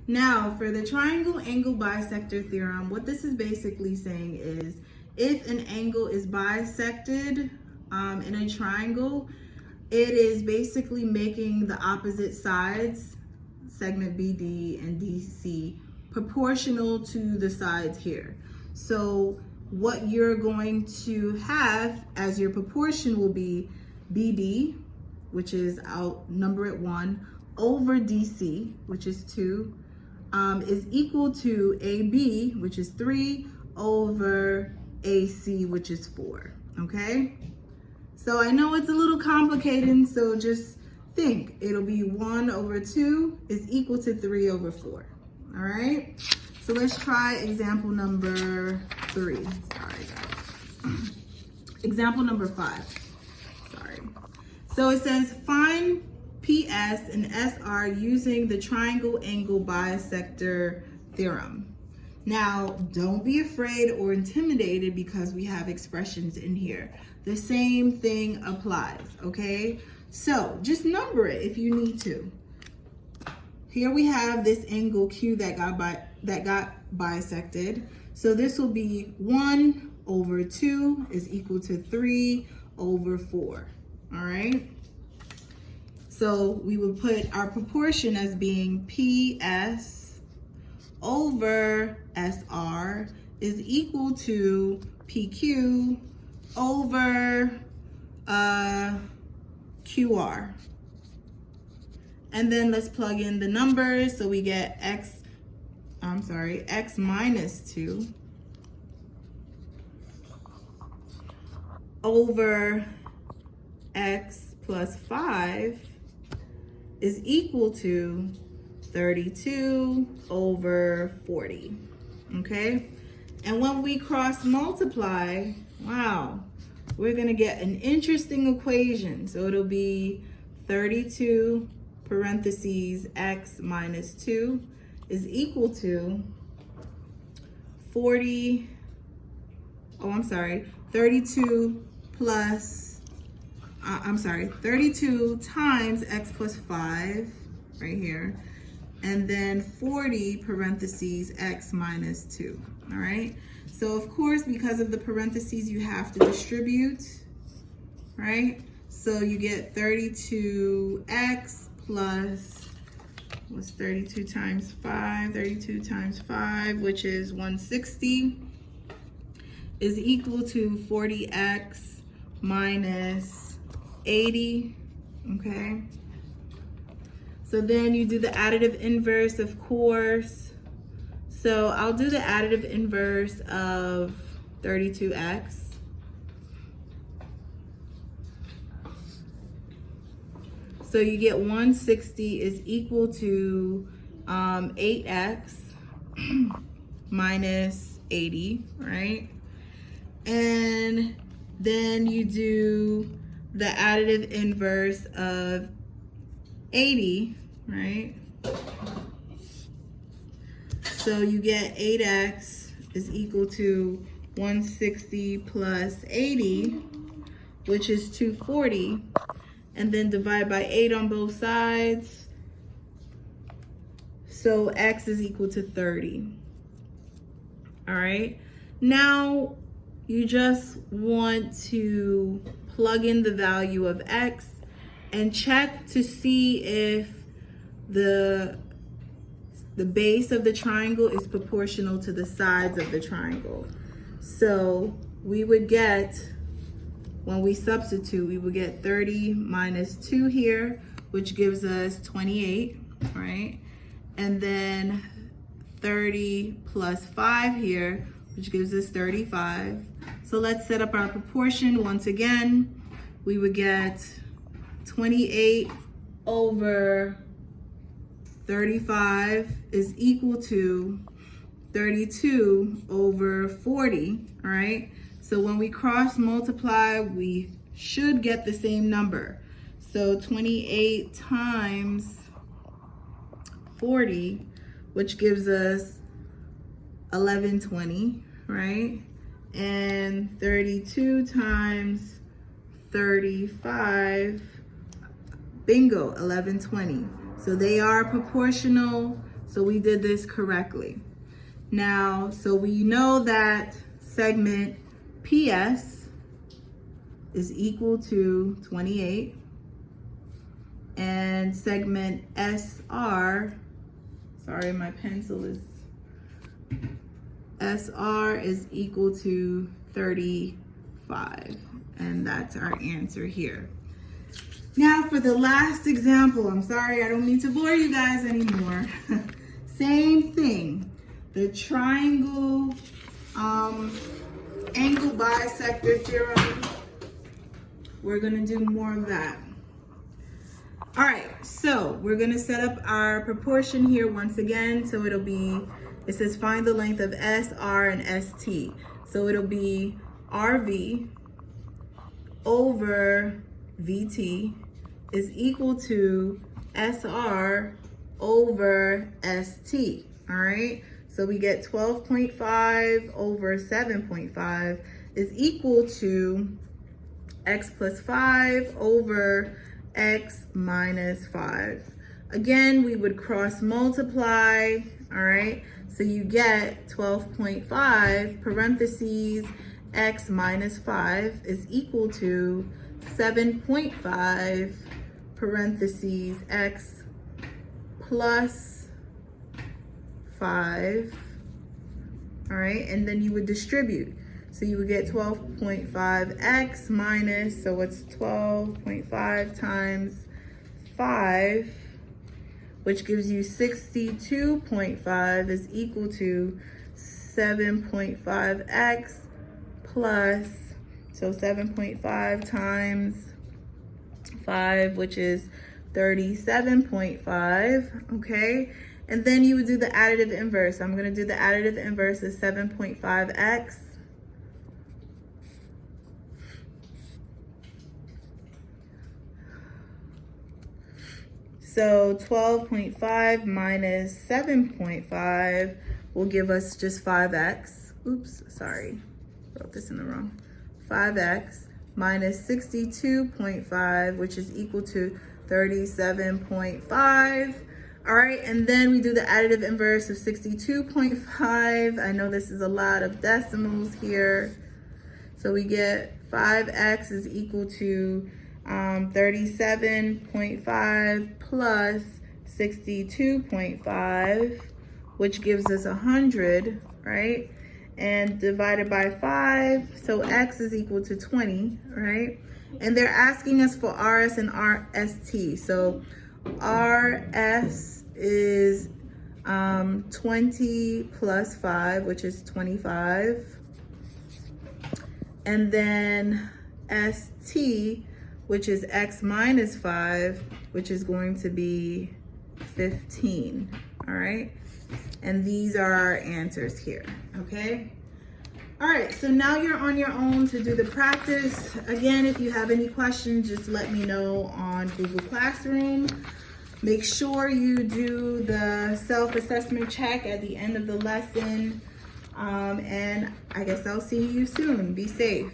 Now, for the triangle angle bisector theorem, what this is basically saying is if an angle is bisected in a triangle, it is basically making the opposite sides, segment BD and DC, proportional to the sides here. So what you're going to have as your proportion will be BD, which is, I'll number it 1, over DC, which is 2, is equal to AB, which is 3, over AC, which is 4, okay? So I know it's a little complicated, so just think. It'll be 1 over 2 is equal to 3 over 4, all right? So let's try example number 3. Sorry, guys. Example number 5. Sorry. So it says find PS and SR using the triangle angle bisector theorem. Now, don't be afraid or intimidated because we have expressions in here. The same thing applies, okay? So just number it if you need to. Here we have this angle Q that got bisected. So this will be 1 over 2 is equal to 3 over 4, all right? So we would put our proportion as being PS over SR is equal to PQ over QR. And then let's plug in the numbers. So we get x minus 2 over x plus 5 is equal to 32 over 40, okay? And when we cross multiply, wow, we're gonna get an interesting equation. So it'll be 32 parentheses x minus 2 is equal to 32 plus, 32 times x plus 5, right here, and then 40 parentheses x minus 2, all right? So of course, because of the parentheses, you have to distribute, right? So you get 32x plus, what's 32 times 5? 32 times 5, which is 160, is equal to 40x minus 80, okay? So then you do the additive inverse, of course. So I'll do the additive inverse of 32x. So you get 160 is equal to 8x minus 80, right? And then you do the additive inverse of 80, right? So you get 8x is equal to 160 plus 80, which is 240, and then divide by 8 on both sides. So x is equal to 30. All right, now you just want to plug in the value of x and check to see if the base of the triangle is proportional to the sides of the triangle. So we would get, when we substitute, we would get 30 minus 2 here, which gives us 28, right? And then 30 plus 5 here, which gives us 35. So let's set up our proportion once again. We would get 28 over 35 is equal to 32 over 40, all right? So when we cross multiply, we should get the same number. So 28 times 40, which gives us 1120, right? And 32 times 35, bingo, 1120. So they are proportional. So we did this correctly. Now, so we know that segment PS is equal to 28, and segment SR, sorry, my pencil is, SR is equal to 35, and that's our answer here. Now for the last example, I'm sorry, I don't mean to bore you guys anymore. Same thing, the triangle angle bisector theorem. We're gonna do more of that. All right, so we're gonna set up our proportion here once again. So it'll be, it says find the length of SR and ST. So it'll be RV over VT is equal to SR over ST, all right? So we get 12.5 over 7.5 is equal to x plus 5 over x minus 5. Again, we would cross multiply, all right? So you get 12.5 parentheses x minus 5 is equal to 7.5 parentheses x plus 5, all right? And then you would distribute. So you would get 12.5x minus, so it's 12.5 times 5, which gives you 62.5 is equal to 7.5x plus, so 7.5 times 5, which is 37.5, okay? And then you would do the additive inverse. I'm gonna do the additive inverse of 7.5x. So 12.5 minus 7.5 will give us just 5x. Oops, sorry, wrote this in the wrong. 5x minus 62.5, which is equal to 37.5. All right, and then we do the additive inverse of 62.5. I know this is a lot of decimals here. So we get 5x is equal to 37.5 plus 62.5, which gives us 100, right? And divided by 5, so x is equal to 20, right? And they're asking us for RS and RST. So RS is 20 plus 5, which is 25. And then ST, which is x minus 5, which is going to be 15, all right? And these are our answers here, okay? All right, so now you're on your own to do the practice. Again, if you have any questions, just let me know on Google Classroom. Make sure you do the self-assessment check at the end of the lesson. And I guess I'll see you soon. Be safe.